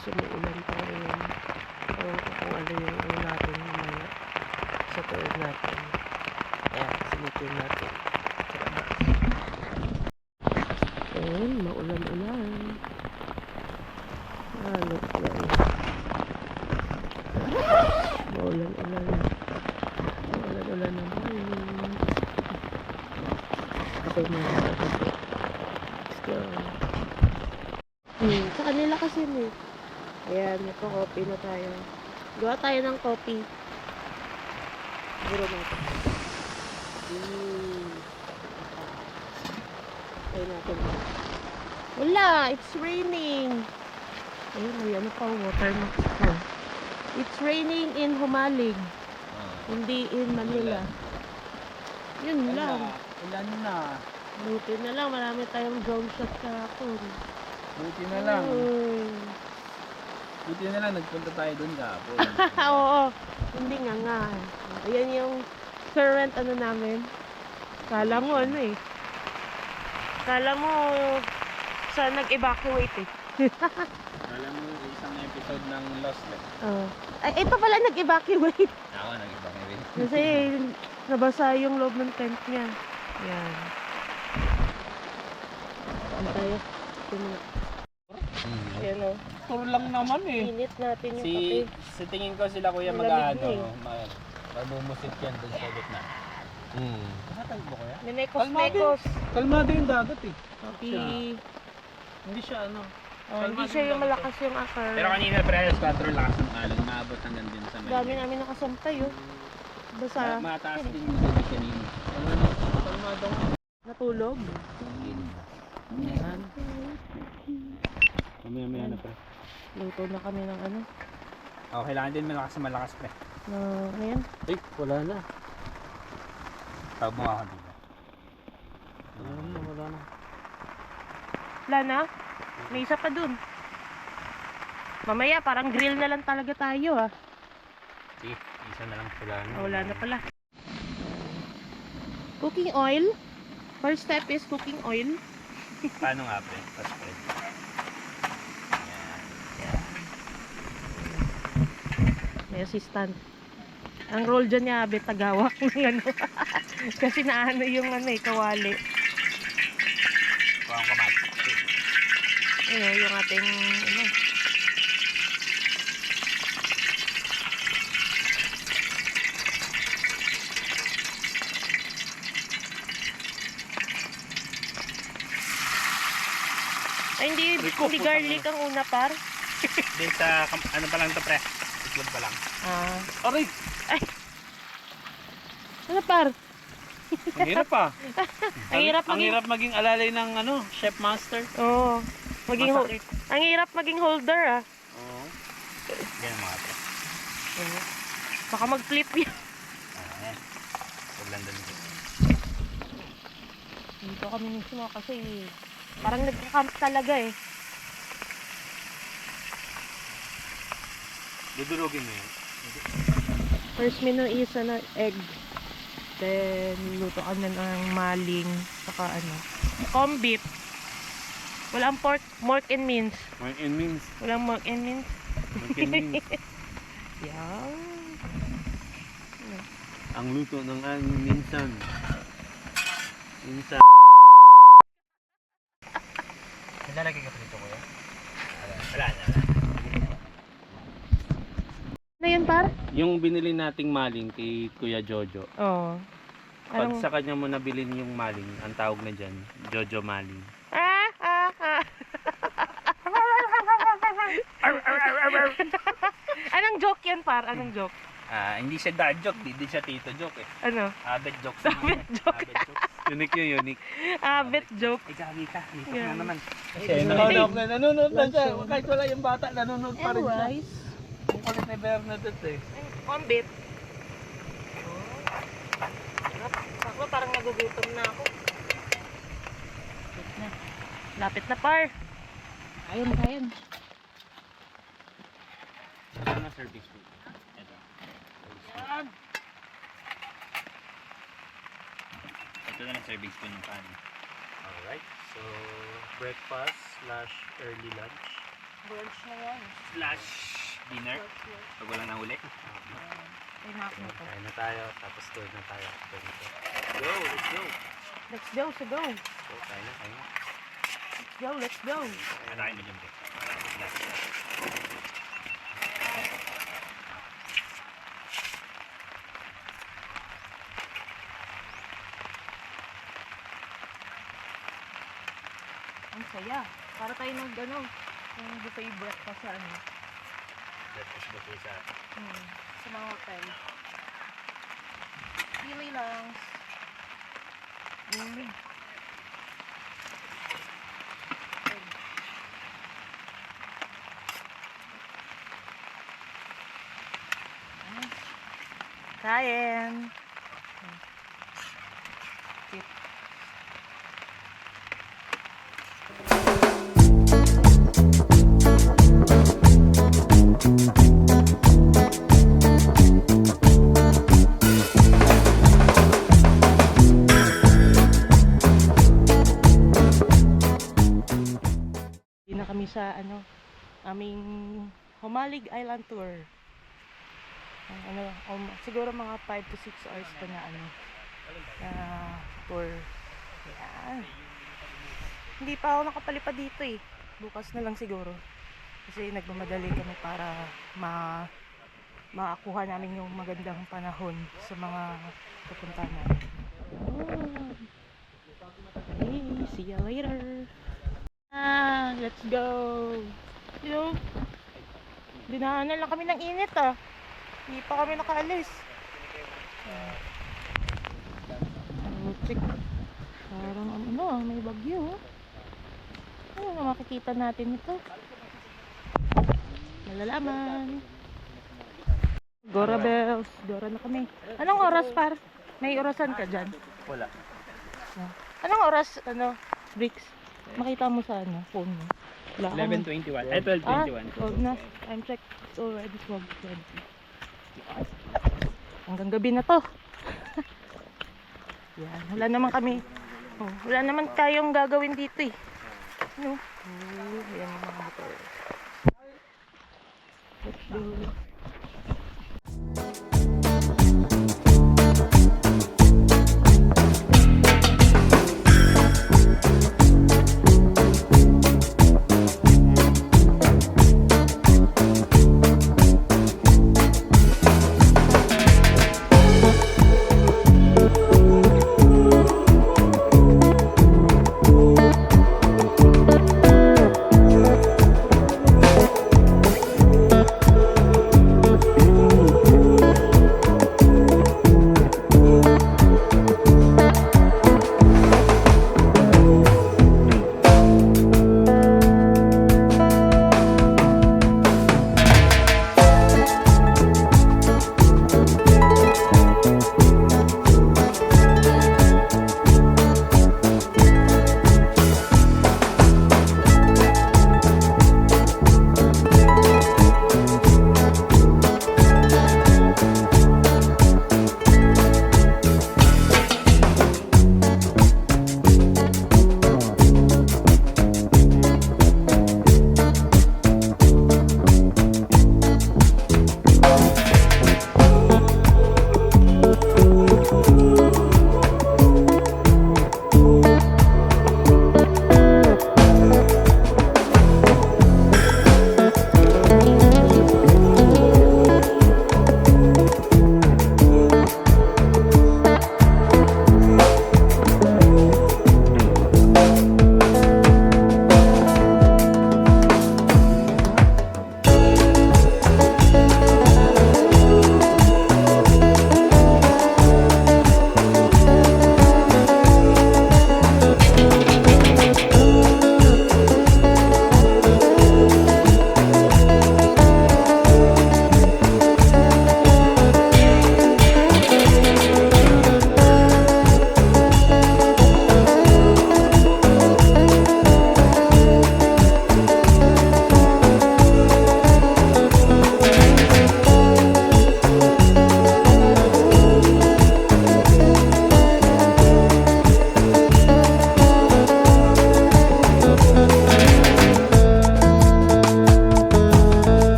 guys, umuulan pa rin. Ewan ko kung ano yung natin mamaya sa tour natin. Ayan, sinitin natin sa labas. Ayan, maulan-ulan. Ano pala eh. Maulan-ulan. Maulan-ulan naman. Okay na. Let's go. Sa kanila kasi eh. Ayan, nagko-coffee na tayo. Gawa tayo ng coffee. Siguro natin. Try natin. Wala! It's raining! Ayun, may ano pa, water mask pa. It's raining in Humalig. Hindi in Manila. Yun lang. Ulan na. Buti na lang, marami tayong drone shot kahapon. Buti na lang. Buti na lang, nagpunta tayo doon kahapon. Oo, hindi nga. Ayan yung current ano namin. Kala mo ano eh. Kala mo sa nag-evacuate eh. Kala mo isang episode ng Lost eh. Ay, ito pala nag-evacuate. Ako nag-evacuate. Kasi nabasa yung loob ng tent niya. Yan. Ano tayo? Ayan o. Tour lang naman eh. Init natin yung kape. Sa tingin ko sila kuya Malamig magmumusit yan doon sa gitna. Nakatag mo kuya? Minekos-mekos. Kalmado yung dagat eh. Okay. Hindi siya ano. Hindi siya yung malakas yung akar. Pero kanina pre, 4 lakas ng alon. Maabot hanggang din sa may. Dami namin nakasampay oh. Basa. Mataas din yung tubig kanina. Kalmado nga. Natulog. Yan. Mamaya na pre. Luto na kami ng ano. Oh, kailangan din malakas pre. Ngayon. Ay, wala na. Tawag mo ako dito. Wala na. Wala na? May isa pa dun. Mamaya parang grill na lang talaga tayo ah. Sige, isa na lang. Wala na pala. Cooking oil. First step is cooking oil. Paano nga pre? Paspread. May assistant. Ang role dyan niya, abet tagawak ng ano. Kasi naano yung ano eh, kawali. Kuha ang kamatis. Ayun, yung ating ano. Ay, hindi garlic ang una par. Hindi sa, ano pa lang to pre? Itlog pa lang. Aray! Ay! Ano par? Ang hirap pa. Ang hirap maging alalay ng ano, chef master. Oo. Ang hirap maging holder ah. Oo. Ganyan mga pre. Baka mag-flip yan. Ayan. Paglandan ko. Dito kami mismo kasi parang nagka-camp talaga eh. Dudurugin mo yun. First menu is egg. Then luto kami ng maling saka ano, corned beef. Walang pork and mince. Pork and mince. Walang pork and mince. Pork and mince. Yan. Ang luto ng aming minsan. Nilalagay ka pa dito kuya? Wala na. Ano yan par? Yung binili nating maling kay Kuya Jojo. Oo. Pag sa kanya mo nabilin yung maling, ang tawag na dyan, Jojo Maling. Anong joke yan par? Anong joke? Hindi siya dad joke, hindi siya tito joke eh. Ano? Abet joke. Abet joke. Abet jokes. Unique yun, unique. Abet joke. Ay, gagi ka. Dito Yeah. na naman. Kasi Nanonood na siya. Kahit wala yung bata, nanonood pa rin siya. Anyways. Ang kulit ni Bernadette eh. Corned beef. Ako parang nagugutom na ako. Lapit na. Lapit na par. Ayun. Ito na service food. Ito. Yan. Ito na lang service food ng kanin. Alright. So, breakfast / early lunch. Brunch na yan. Slash dinner. Pag wala nang uli. Ay, map na to. Kain na tayo, tapos tour na tayo. Go, let's go. Let's go, so go. So, kain na, kain na. Let's go, let's go. Kain na dyan, bro. Ang saya. Para tayo ng gano'n. Yung buffet breakfast sa ano. Breakfast buffet sa Sa mga hotel. Pili lang. Kain. Sit. Hindi na kami sa aming Humalig Island Tour. Siguro mga 5 to 6 hours pa na tour. Yan. Hindi pa ako nakapalipad dito eh. Bukas na lang siguro. Kasi nagmamadali kami para makakuha namin yung magandang panahon sa mga pupunta namin. Okay, see you later. Let's go. Yung dinaanan lang kami ng init ah. Hindi pa kami nakaalis. Check. Parang may bagyo. Ano na makikita natin ito? Malalaman. Gora bells. Gora na kami. Anong oras par? May orasan ka dyan? Wala. Anong oras? Bricks? Makita mo sa phone mo. Wala akong- 11:21. Ay, 12:21. Wag na. I'm checked. It's already 12:20. Hanggang gabi na to. Yan. Wala naman kami. Wala naman tayong gagawin dito eh. Yan yung mga motor. Let's go.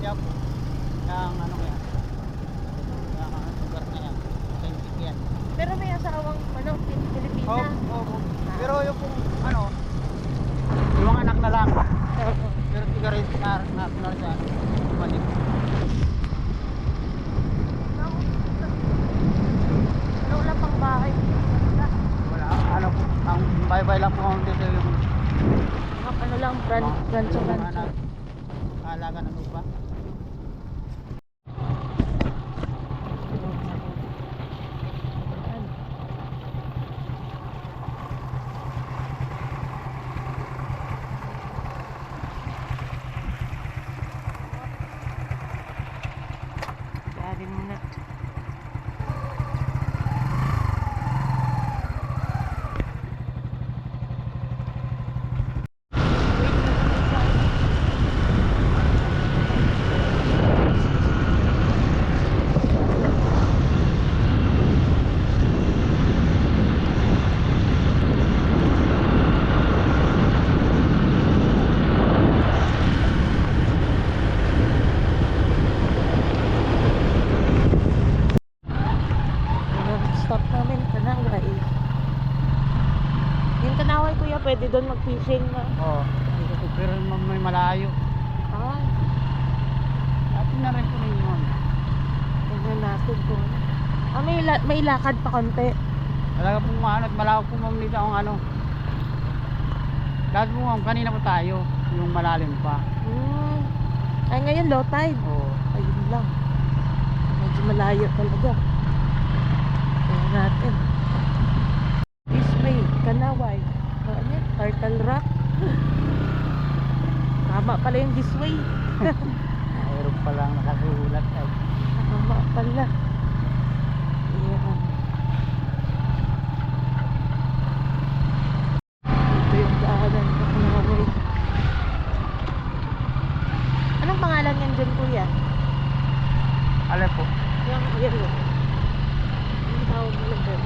Quiapo. Yang ano yan. Yang lugar na yan. Authentic yan. Pero may asawang ano, Pilipina. Oo. Pero yung kung ano, yung mga anak na lang. Oo. Pero tiga rin national siya. Balik. Ano wala pang bahay? Wala. Ano po. Ang bye-bye lang po ang dito yung Ano lang, rancho. alaga ng lupa. Galing muna. Stop namin, Kanaway. Yung Kanaway, kuya, pwede doon mag-fishing na. Oo. Pero may malayo. Ah, Atin na rin po ninyo yun. tingnan natin kung ano. Ah, may lakad pa konti. Talaga po ano at malawak po ma'am dito ang ano. Dahil po ma'am, kanina po tayo. Yung malalim pa. Ay, ngayon low tide. Oo. Ayun lang. Medyo malayo talaga. Tingnan natin. Ismay, Kanaway. Ano yan? Turtle Rock. Tama pala yung this way. Mayroon pa lang nakasulat ay. Tama pala. Ayan. Ito yung daanan sa Kanaway. Anong pangalan yan dyan, kuya? Alam po. Yung yellow. Yung tawag mo lang dyan.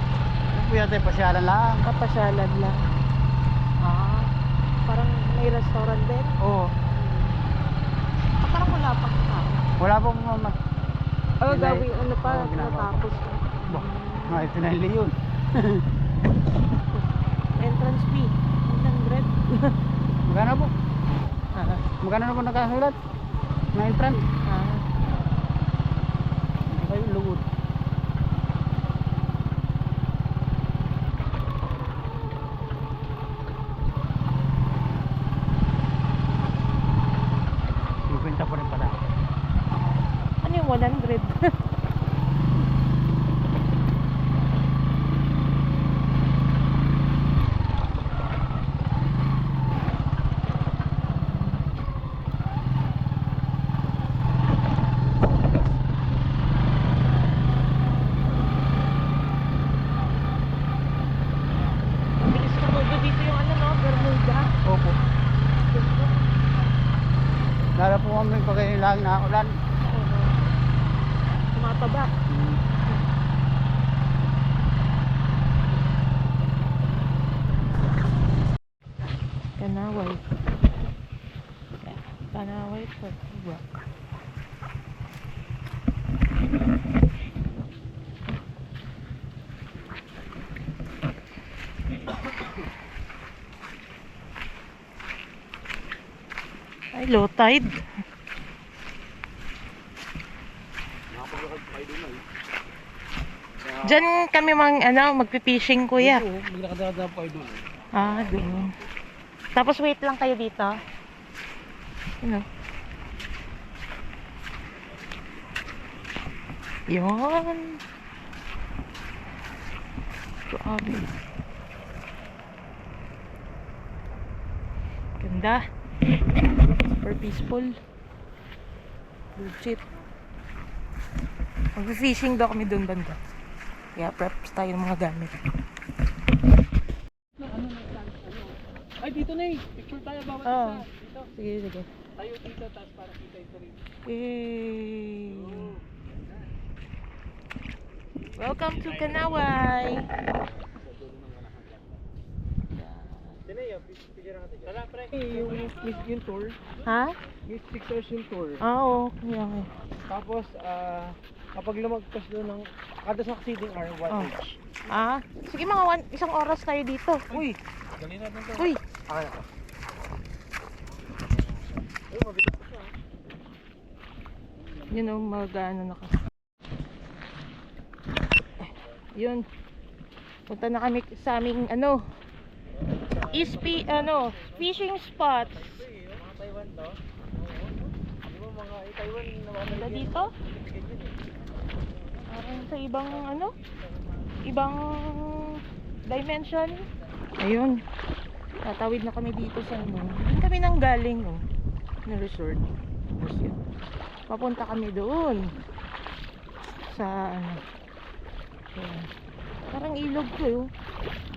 Ano po yata yung pasyalan lang. Kapasyalan lang. Ah, parang may restaurant din. Oo. Parang wala pang tao. Wala po ma'am. Oh, Yun ay- gawin ano pa, Oo, ginagawa natapos na. Mga pinahili yun. Entrance fee, 100. Magkano po? Ah, Magkano na po nakasulat? Na entrance? ah. Ay, lugod. Kwenta po rin pala. Ano yung 100? Bilis tumubo dito yung ano no, Bermuda. Opo. Lalo po kami pag lang na ulan. Tumataba. Kanaway. Kanaway Rock. Ay, low tide. Diyan kami magpi-fishing, kuya. Oo, maglakad-lakad po ay doon. Ah, doon. Tapos wait lang kayo dito. Ano? Yun. Grabe. Ganda. Super peaceful. Legit. Mag-fishing daw kami doon banda. Kaya preps tayo ng mga gamit. Ay, dito na eh. Picture tayo bawat Oo. isa. Dito. Sige, sige. Tayo dito, tapos para kita ito rin. Yay! Welcome to Kanaway! Sino Tara, pre. Yung tour, Ha? yung 6 hours yung tour. Ah, okay. Okay. Tapos, kapag lumagpas doon ng kada succeeding hour, 1 Oh. each. Ah, sige mga isang oras tayo dito. Uy! Dali natin to. Uy, Ah, yun o, mag-ano na ka. Yun. Punta na kami sa aming fishing spots. mga Taiwan to. Di ba mga Taiwan na Wala dito? Parang sa ibang dimension. Ayun. Tatawid na kami dito sa Doon kami nang galing, na resort. Tapos yun. Papunta kami doon. Sa Ayan. Parang ilog to, yun.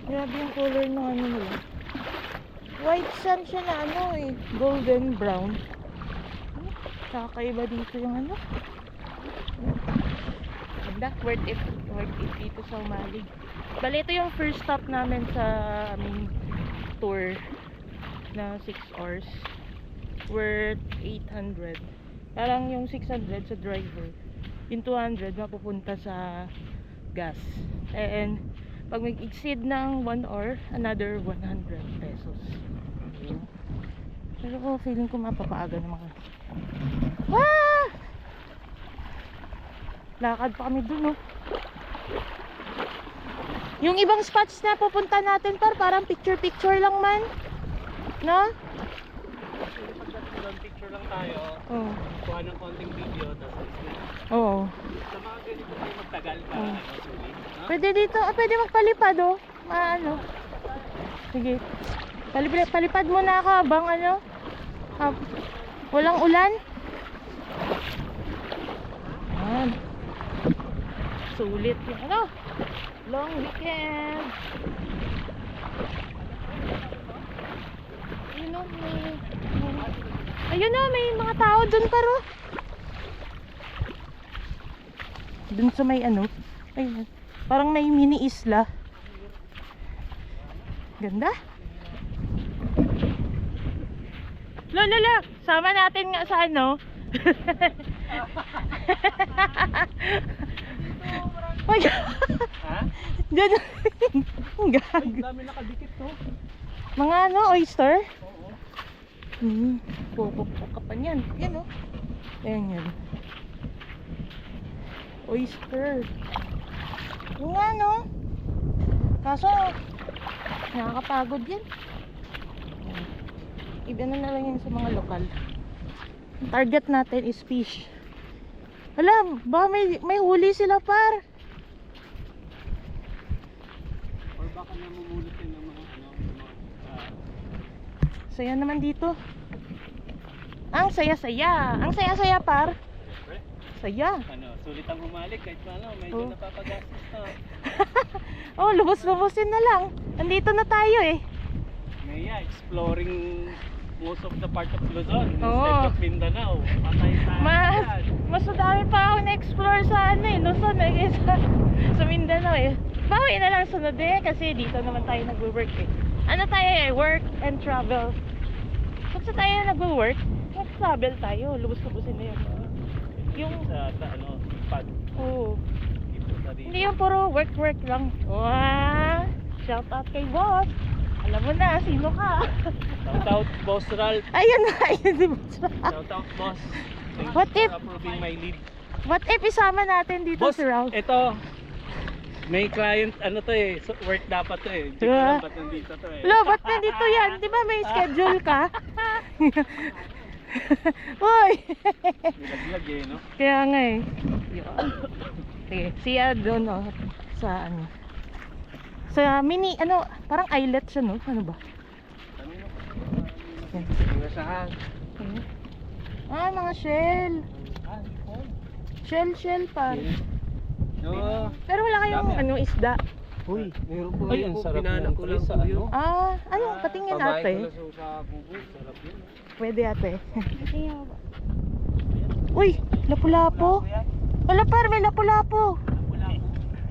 Grabe yung color ng nila. White sand siya na golden brown. Kakaiba dito yung Ganda, worth it dito sa Umalig. Bali, ito yung first stop namin sa aming tour na 6 hours. Worth 800. Parang yung 600 sa driver. Yung 200 mapupunta sa gas. And pag mag-exceed ng 1 hour, another 100 pesos. Pero feeling ko mapapaaga naman kami. Ah! Lakad pa kami dun, Yung ibang spots na pupunta natin parang picture lang man. No? Picture lang tayo. Oo. Kuha ng konting video, tapos Oo. sa mga ganito tayo magtagal para Oh. sulit. Ha? Pwede dito, pwede magpalipad, Sige. Palipad muna ako habang walang ulan. Ayan. Sulit yung long weekend. Ayun may mga tao dun paro. Dun sa may ayun. Parang may mini isla. Ganda. Lola, sama natin nga sa Ay, Ha? dyan. Gag. dami nakadikit to. Mga oyster? Oo. Pupuk ka pa niyan. Yan Ayan yan. Oyster. Yung kaso nakakapagod yan. Iba na lang yan sa mga lokal. Target natin is fish. Alam, baka may huli sila par. Or baka namumulot yun ng mga Saya naman dito. Ang saya-saya. Ang saya-saya par. Saya. sulit ang humalik kahit medyo Oh. napapagastos na. Oh, lubos-lubosin na lang. Nandito na tayo Ngayon, exploring most of the part of Luzon Oo. instead of Mindanao. Patay tayo dyan. Mas madami pa ako na-explore sa Luzon kaysa sa Mindanao Bawi na lang sunod kasi dito naman tayo nagwo-work work and travel. Kung sa tayo nagwo-work, mag-travel tayo, lubos-lubosin na yun. Yung, Sa pad. Dito sa dito. hindi yung puro work lang. Wow! Shout out kay boss. Alam mo na, sino ka? Shout out Boss Ralph. Ayun si boss. Shout out Boss. Thanks What for if- approving my lead. What if isama natin dito Boss, si Ralph? ito. May client, so, work dapat to Hindi ko alam ba't nandito to Lo, ba't nandito yan? Di ba may schedule ka? Uy! Nilaglag no? Kaya nga Sige, siya doon sa sa mini, parang islet siya ano ba? Yan. Saan? Mga shell. Shell pa. No. Pero wala kayong isda. Uy, meron po. Ay, ang sarap Pinanak ng ko lang sa po yun. Patingin Pamain ate. ko lang sa kubo. Sarap yun. Pwede ate. Uy, lapu-lapo. Wala par, may lapu-lapo.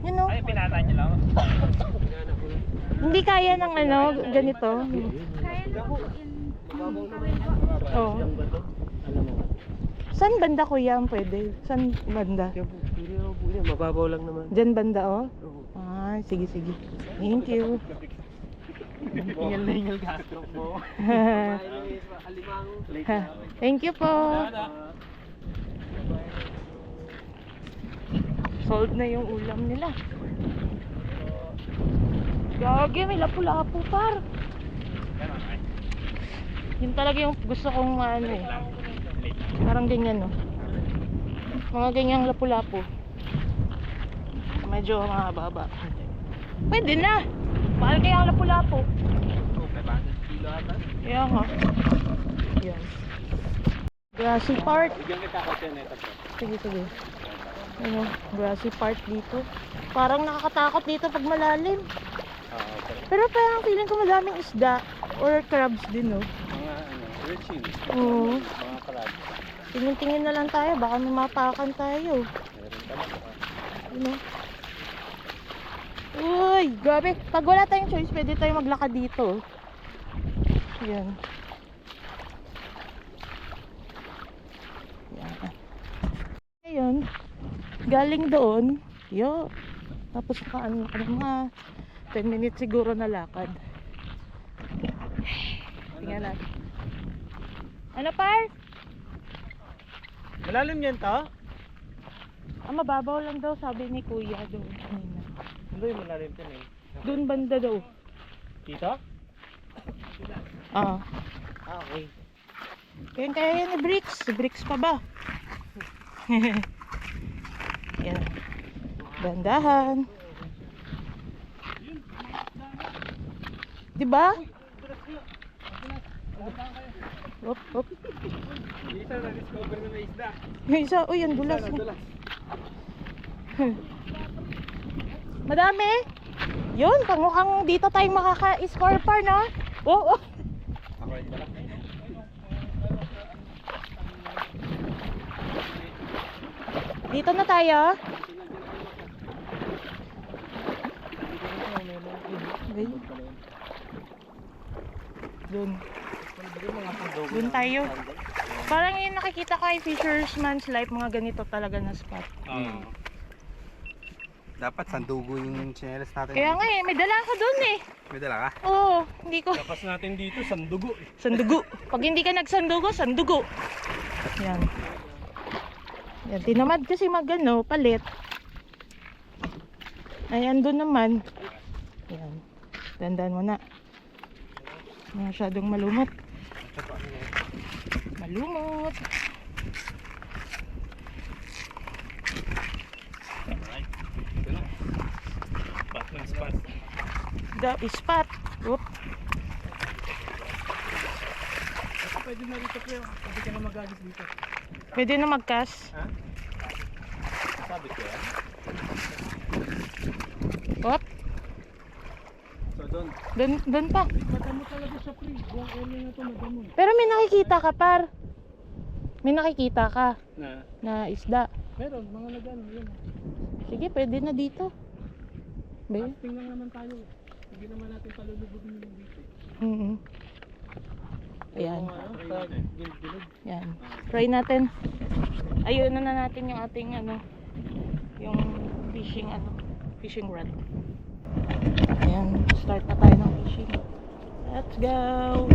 Yun Ay, pinata niyo lang. Pinanak ko lang. Hindi kaya ng ganito. Oo. Alam mo. Saan banda kuya ang pwede? Saan banda? Kaya po, pwede naman po yan. Mababaw lang naman. Diyan banda oh? Oo. Ah, sige sige. Thank you. Hingal na hingal gasto mo. Thank you po. Sold na yung ulam nila. Gagi, may lapu-lapu par. Yun talaga yung gusto kong ano eh. Parang ganyan no. Mga ganyang lapu-lapu. Medyo mahaba-haba. Pwede na. Mahal kaya ang lapu-lapu. Kaya nga. Yan. Grassy part. Bigyan kita kasi nito. Sige, sige. Ano, grassy part dito. Parang nakakatakot dito pag malalim. Pero parang feeling ko madaming isda or crabs din, no? Mga urchin. Oo. Mga crab. Tingin-tingin na lang tayo, baka may mapakan tayo. Meron talaga. Ano? Uy, grabe. Pag wala tayong choice, pwede tayo maglakad dito. Yan. Yan. Ngayon, galing doon, yo. Tapos nakaano ka ng mga 10 minutes siguro na lakad. Tingnan natin. Ano par? Malalim yan to? Ah, mababaw lang daw sabi ni kuya doon kanina. Hindi, malalim yan eh. Doon banda daw. Dito? Ah. Ah, okay. Kaya yan ni Bricks. Si Bricks pa ba? Yan. Bandahan. Diba? Hop, hop. Dito na-discover na may isda. Yung isa, uy, ang dulas. Madami. Yun, pamukhang dito tayong makaka-score par, no? Oo. Oh. Dito na tayo. Okay. Doon. Doon tayo. Parang yung nakikita ko ay Fisherman's Life, mga ganito talaga na spot. Dapat sandugo yung chinelas natin. Kaya nga eh, may dala ako doon eh. May dala ka? Oo, hindi ko. Lakas natin dito, sandugo. Sandugo. Pag hindi ka nagsandugo, sandugo. Yan. Yan, tinamad kasi magano, palit. Ayan doon naman. Yan. Dandan mo na. Masyadong malumot. Malumot. Spot ng spot. The spot. Oop. Pwede na rito kayo. Pwede ka na mag-agis dito. Pwede na magkas. Sabi ko yan. Oop. So doon. Doon pa. Madamo talaga sa pre. Buong area na to madamo. Pero may nakikita ka par. May nakikita ka Na. na isda. Meron, mga nagano. Yun. Sige, pwede na dito. Ba? Casting lang naman tayo. Hindi naman natin palulubugin yung dito. Ayan. Sa gilid-gilid. Yan. Try natin. Ayun na natin yung ating ano, yung fishing rod. Ayan, start na tayo ng fishing. Let's go.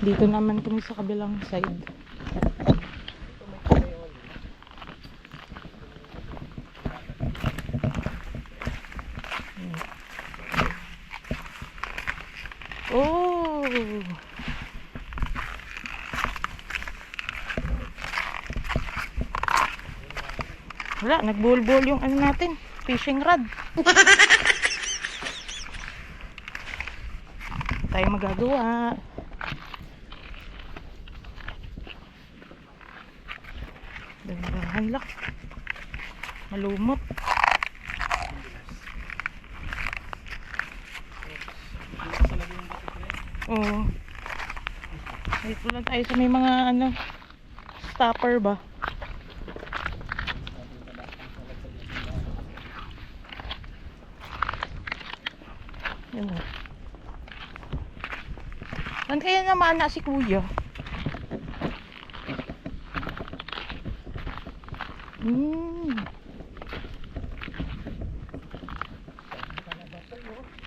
Dito naman kami sa kabilang side. Oh! Wala, nagbulbul yung ano natin, fishing rod. Tayo magagawa. Dahan lang. Malumot. Talagang Oo. Dito lang tayo sa may mga ano, stopper ba? Yan o. Saan kaya naman na si kuya?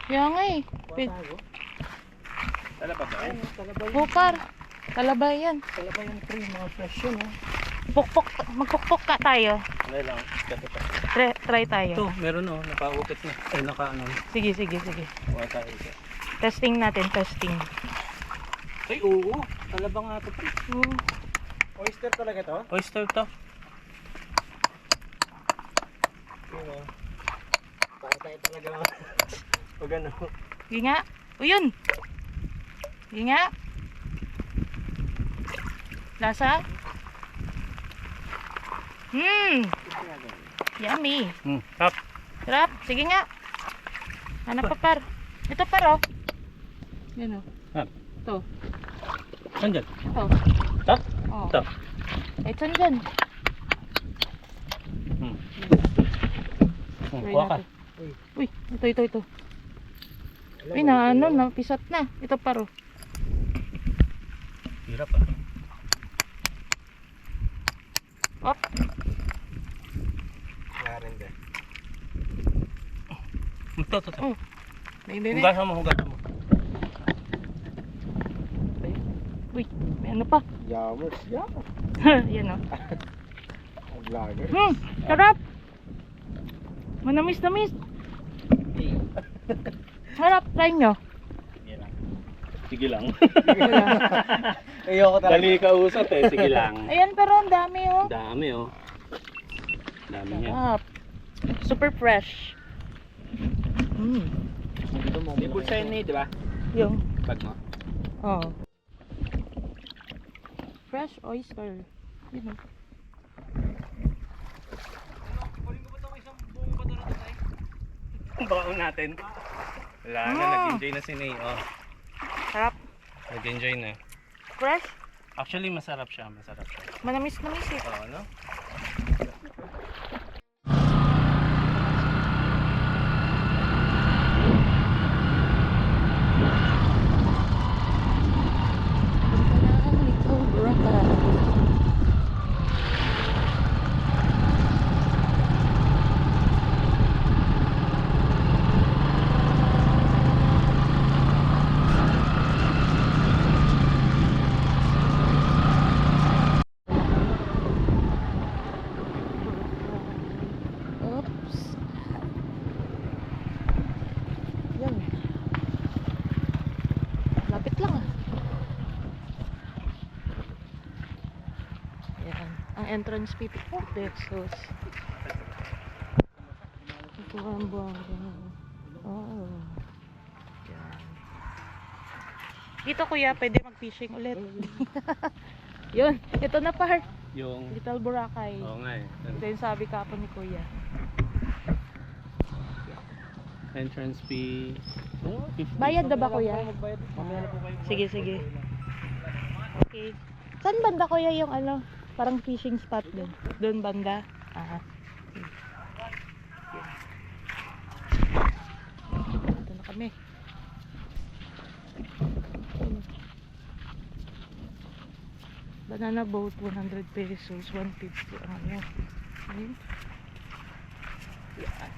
Kaya nga eh. Talaba ba? Bukar. Talaba yan. Talaba yung pre, mga fresh yun ha. Pukpok. Magpukpok ka tayo. Wala lang. Ito pa. Try tayo. Ito, meron oh. Nakaukit na. Ay, naka-ano. Sige, sige, sige. Kuha tayo isa. Testing natin, testing. Ay, oo. Talaba nga ito, pre. Oh. Oyster talaga to? Oyster to. Yun o. Tayo talaga. Pag ano. Sige nga. O yun. Sige nga. Lasa? Yummy. Tap. Sarap. Sige nga. Hanap pa par. Ito par oh. Yan oh. Tap. Ito. Saan dyan? Ito. Tap? Oh. Ito. Eh, saan dyan? Try Kuha ka. natin. Uy, ito. Uy, na ano, napisat na. Ito par oh. Hirap ah. Op. Wala rin din. Ito. Oh. Baby. Hugasan mo. Uy, may ano pa? Yammers. Yeah. Yan oh. Ang vlogger. Sarap. Manamis-namis. Sarap, try nyo. Sige lang. Ayoko talaga. Dali ka usap eh. Sige lang. Ayan, pero ang dami oh. Dami oh. Dami niya. Sarap. Super fresh. May bulsa yun eh, di ba? Yung, Bag mo. oh. Fresh oyster. Yun oh. Baon natin. Wala na, nag-enjoy na si Ney. Oh. Sarap. Nag-enjoy na. Fresh. Actually, masarap siya. Manamis-namis eh. Oo, ano? Oops. Yan. Lapit lang ah. Yan. Ang entrance fee. Oh, pesos. Ito ang buwang. Oh. Yan. Dito kuya, pwede mag-fishing ulit. Yun. Ito na par. Yung... Little Boracay. Oo nga eh. Ito yung sabi kapon ni kuya. Entrance fee. Oh, 50. Bayad na ba kuya? Mamaya na po kayo. Sige. Okay. Saan banda kuya yung ano? Parang fishing spot din. Doon banda. Ah. Ito na kami. Banana boat 100 pesos, 150 ang ano. Ayun. Yan.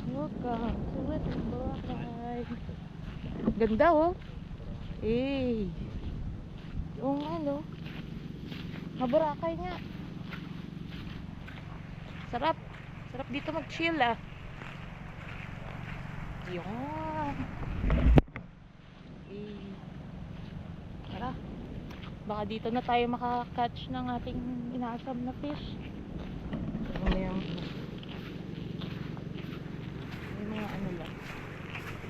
Welcome to Little Boracay. Ganda oh. Eh. Yung ano. Boracay nga. Sarap. Sarap dito mag-chill ah. Yun. Eh. Tara. Baka dito na tayo makakatch ng ating inaasam na fish. May mga ano lang.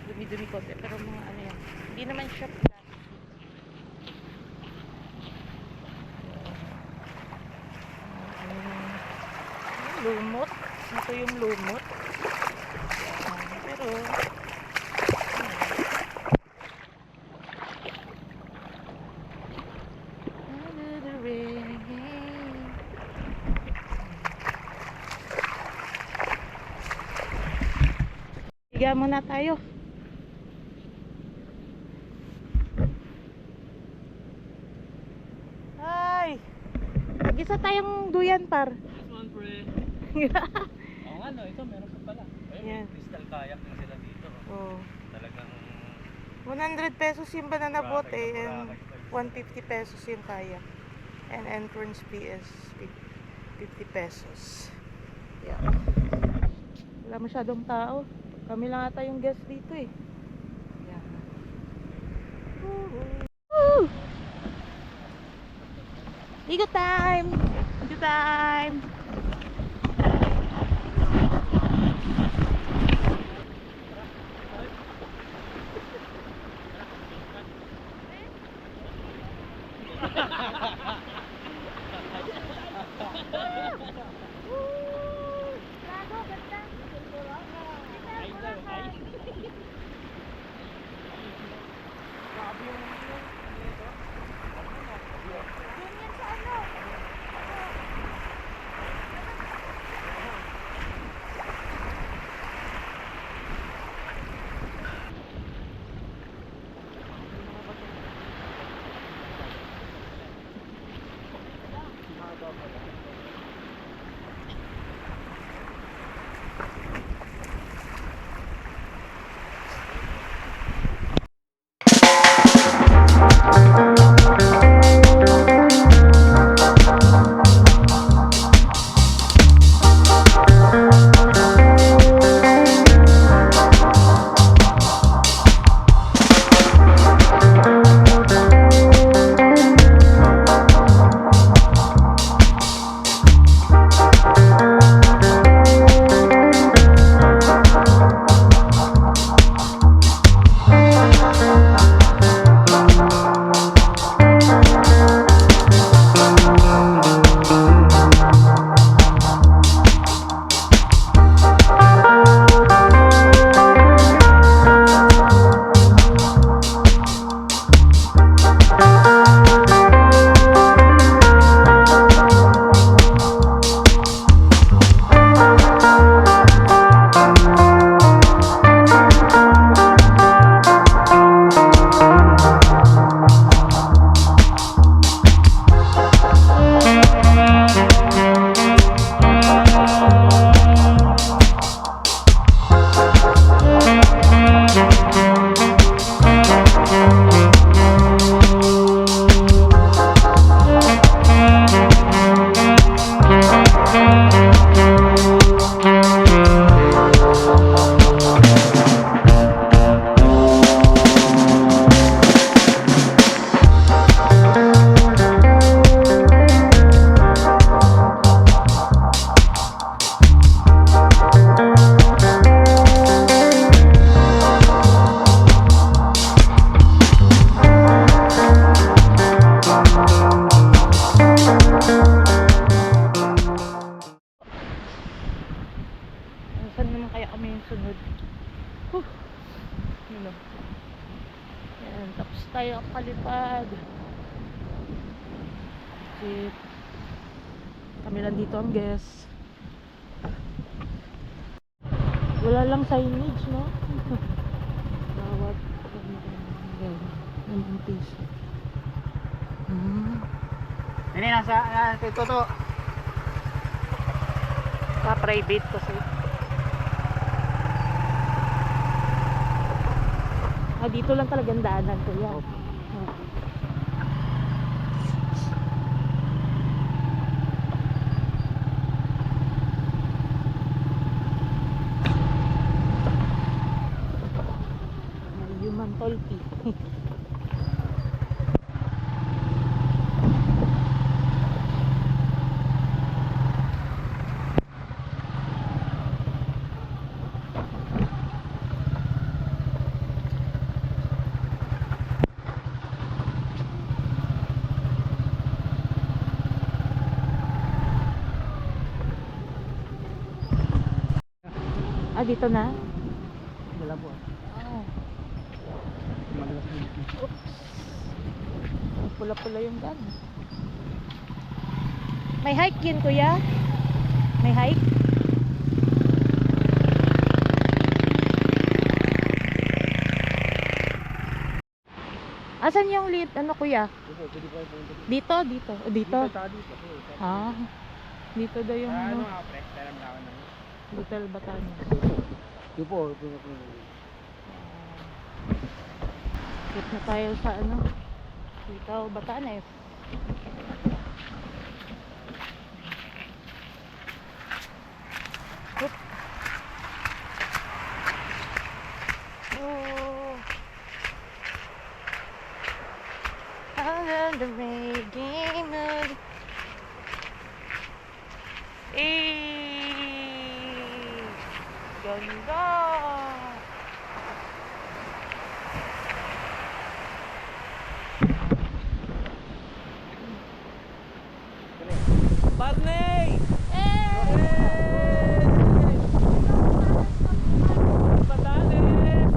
Dumi-dumi konti. Pero mga ano yan. Hindi naman siya plastic. Lumot. yung lumot. Pero higa muna tayo. Ay! Mag-isa tayong duyan par. This one, pre. Oo nga, no. Ito, meron pa pala. Ay, may Yan. crystal kayak na sila dito. Oh. Talagang 100 pesos yung banana boat Boracay eh, na and Boracay. 150 pesos yung kayak. And entrance fee is 50 pesos. Yeah. Wala masyadong tao. Kami lang ata yung guest dito eh. Yeah. Woo! Ligo time! Ligo time! Saan naman kaya kami yung sunod? Ano? Yan, tapos tayo palipad. Shit. Kami lang dito ang guest. Wala lang signage, no? Bawat ng piso. Hindi, nasa ito to. Pa-private kasi. Dito lang talagang daanan ko yan. Human tolpi. Ah, dito na? Wala po. Oh. Madalas na. Oops. Pula-pula yung daan. May hike yun, kuya? May hike? Asan yung ano, kuya? Pwede po yung punta. Dito, dito. O, dito. Saka dito. Ah, dito daw yung ano, nga, pre? Pero lang ako na. Little Batanes. Dito po. Dito po. Dito na tayo sa ano, Little Batanes. Oop. Oh. I'm the reggae mood. Ganda! Barney! Batanes!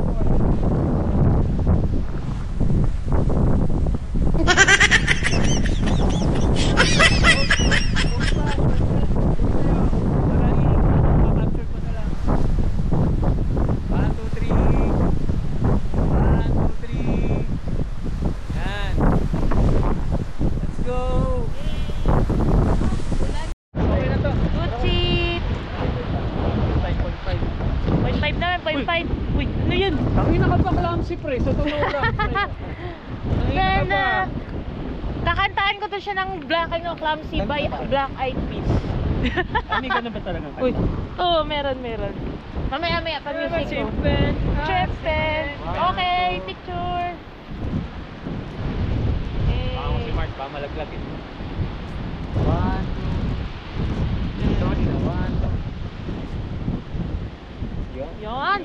Gucci! 0.5 naman, 0.5. Uy, ano yun? Tangina ka pa clumsy pre, sa totoo lang. Then, kakantahan ko to siya ng Black and Clumsy by Black Eyed Peas. Ano yung ganun ba talaga? Uy, oo, meron. Mamaya, pag-music ko. Chippen. Okay, picture. Baka mo si Mark, baka malaglag eh. 1, 2. Yon.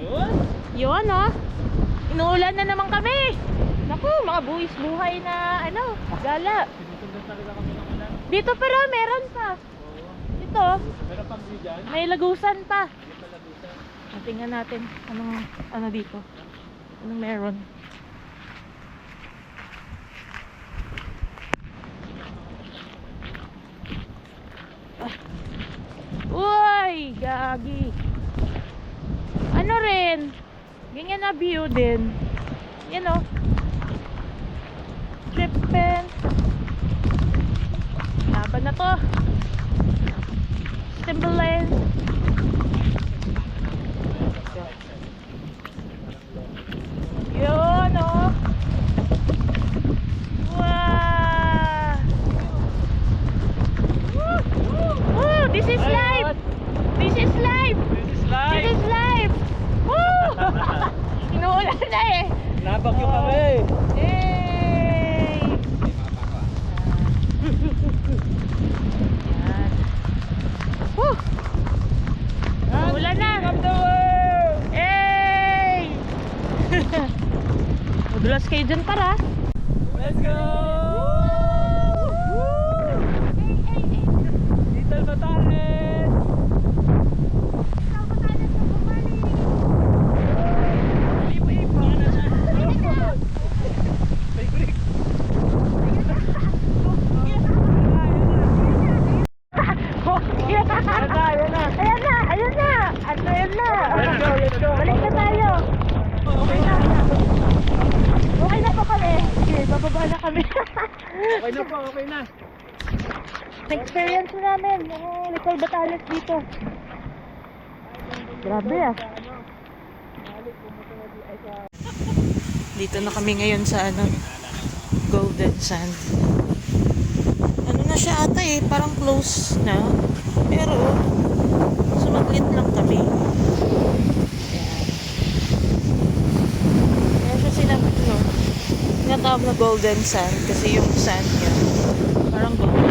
Yon, oh. Inuulan na naman kami. Naku, mga buwis buhay na, ano, gala. Sinusundan talaga kami ng ulan. Dito pero meron pa. Dito, Meron pang view dyan. may lagusan pa. Hindi pala dito. Tingnan natin anong ano dito. Anong meron. Uy, gagi. Ano rin? Ganyan na view din. Yan o. Trippen. Laban na to. Timberland. Yun o. Wow. Woo! This is live. This is live. This is This live! is live. Woo! Inuulan na eh. Nabagyo kami! Yay! Yan. Woo! Ulan na. Yay! Madulas kayo dyan para. Let's go! Little Batanes! Ayan na. Let's go! Balik na tayo. Okay na po kami. Sige, bababa na kami. Okay na po, okay na. Na-experience na namin yung Little Batanes dito. Grabe ah. Dito na kami ngayon sa ano, Golden Sand. Ano na siya ata eh, parang close na. Pero, sumaglit lang kami. Ayan. Kaya siya tinatawag na Golden Sand kasi yung sand niya parang golden.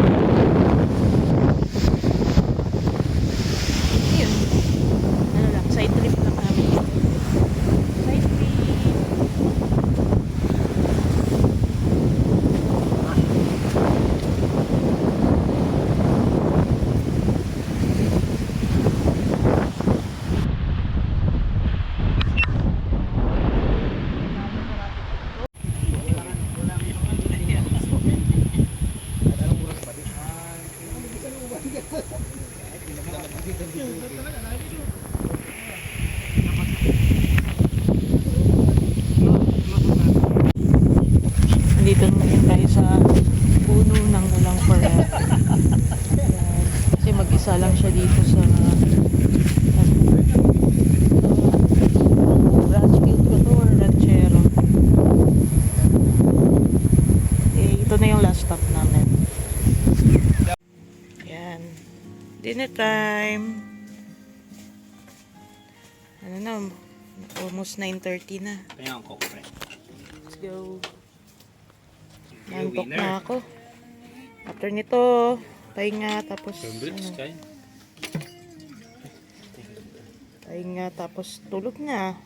Yun. Ano lang, side trip lang namin. Side trip. na yung last stop namin. Yan. Dinner time. Ano na, almost 9:30 na. Kaya ang coke, pre. Let's go. You Nantok winner. na ako. After nito, pahinga, tapos pahinga, tapos tulog na.